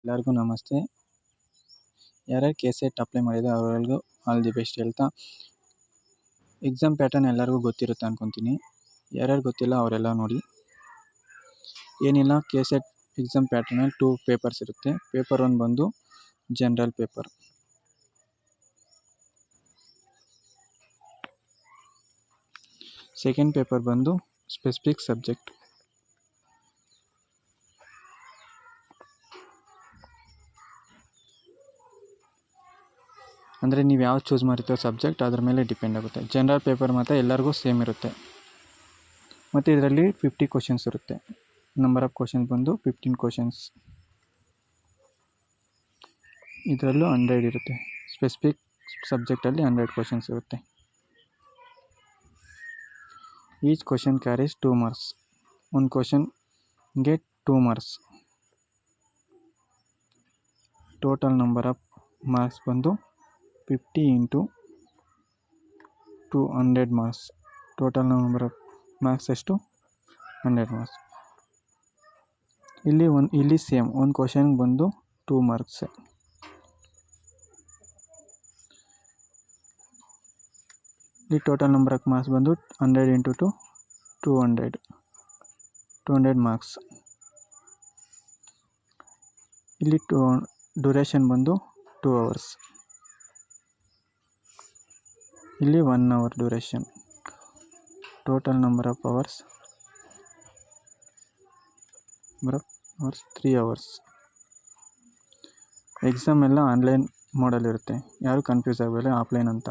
ಎಲ್ಲರಿಗೂ ನಮಸ್ತೆ. ಯಾರ್ಯಾರು ಕೆ-ಸೆಟ್ ಅಪ್ಲೈ ಮಾಡಿದ್ದಾರೆ ಅವರೆಲ್ಲರಿಗೂ ಆಲ್ ದಿ ಬೆಸ್ಟ್ ಹೇಳ್ತಾ, ಎಕ್ಸಾಮ್ ಪ್ಯಾಟರ್ನ್ ಎಲ್ಲರಿಗೂ ಗೊತ್ತಿರುತ್ತೆ ಅಂದ್ಕೊತೀನಿ. ಯಾರ್ಯಾರು ಗೊತ್ತಿಲ್ಲ ಅವರೆಲ್ಲ ನೋಡಿ. ಏನಿಲ್ಲ, ಕೆ-ಸೆಟ್ ಎಕ್ಸಾಮ್ ಪ್ಯಾಟರ್ನಲ್ಲಿ 2 ಪೇಪರ್ಸ್ ಇರುತ್ತೆ. ಪೇಪರ್ 1 ಬಂದು ಜನರಲ್ ಪೇಪರ್. ಸೆಕೆಂಡ್ ಪೇಪರ್ ಬಂದು ಸ್ಪೆಸಿಫಿಕ್ ಸಬ್ಜೆಕ್ಟ್. ಅಂದರೆ ನೀವು ಯಾವ್ದು ಚೂಸ್ ಮಾಡಿರ್ತೀರೋ ಸಬ್ಜೆಕ್ಟ್ ಅದ್ರ ಮೇಲೆ ಡಿಪೆಂಡ್ ಆಗುತ್ತೆ. ಜನರಲ್ ಪೇಪರ್ ಮಾತ್ರ ಎಲ್ಲರಿಗೂ ಸೇಮ್ ಇರುತ್ತೆ. ಮತ್ತು ಇದರಲ್ಲಿ 50 ಕ್ವಶನ್ಸ್ ಇರುತ್ತೆ. ನಂಬರ್ ಆಫ್ ಕ್ವಶನ್ಸ್ ಬಂದು 15 ಕ್ವಶನ್ಸ್. ಇದರಲ್ಲೂ 100 ಇರುತ್ತೆ. ಸ್ಪೆಸಿಫಿಕ್ ಸಬ್ಜೆಕ್ಟಲ್ಲಿ 100 ಕ್ವಶನ್ಸ್ ಇರುತ್ತೆ. Each question carries 2 marks. ಒಂದು ಕ್ವಶನ್ಗೆ 2 marks. Total number of marks ಬಂದು 50 into 200 marks. Total number of marks ಎಷ್ಟು? 100 ಮಾರ್ಕ್ಸ್. ಇಲ್ಲಿ ಸೇಮ್ ಒಂದು ಕ್ವಶನ್ಗೆ ಬಂದು 2 ಮಾರ್ಕ್ಸ್. ಇಲ್ಲಿ ಟೋಟಲ್ ನಂಬರ್ ಆಫ್ ಮಾರ್ಕ್ಸ್ ಬಂದು 100 ಇಂಟು 200 ಮಾರ್ಕ್ಸ್. ಇಲ್ಲಿ ಡ್ಯೂರೇಷನ್ ಬಂದು 2 hours. ಇಲ್ಲಿ 1 hour duration. Total number of hours 3 hours. Exam ಎಲ್ಲ ಆನ್ಲೈನ್ ಮೋಡಲ್ಲಿರುತ್ತೆ. ಯಾರು ಕನ್ಫ್ಯೂಸ್ ಆಗಬೇಡಿ ಆಫ್ಲೈನ್ ಅಂತ.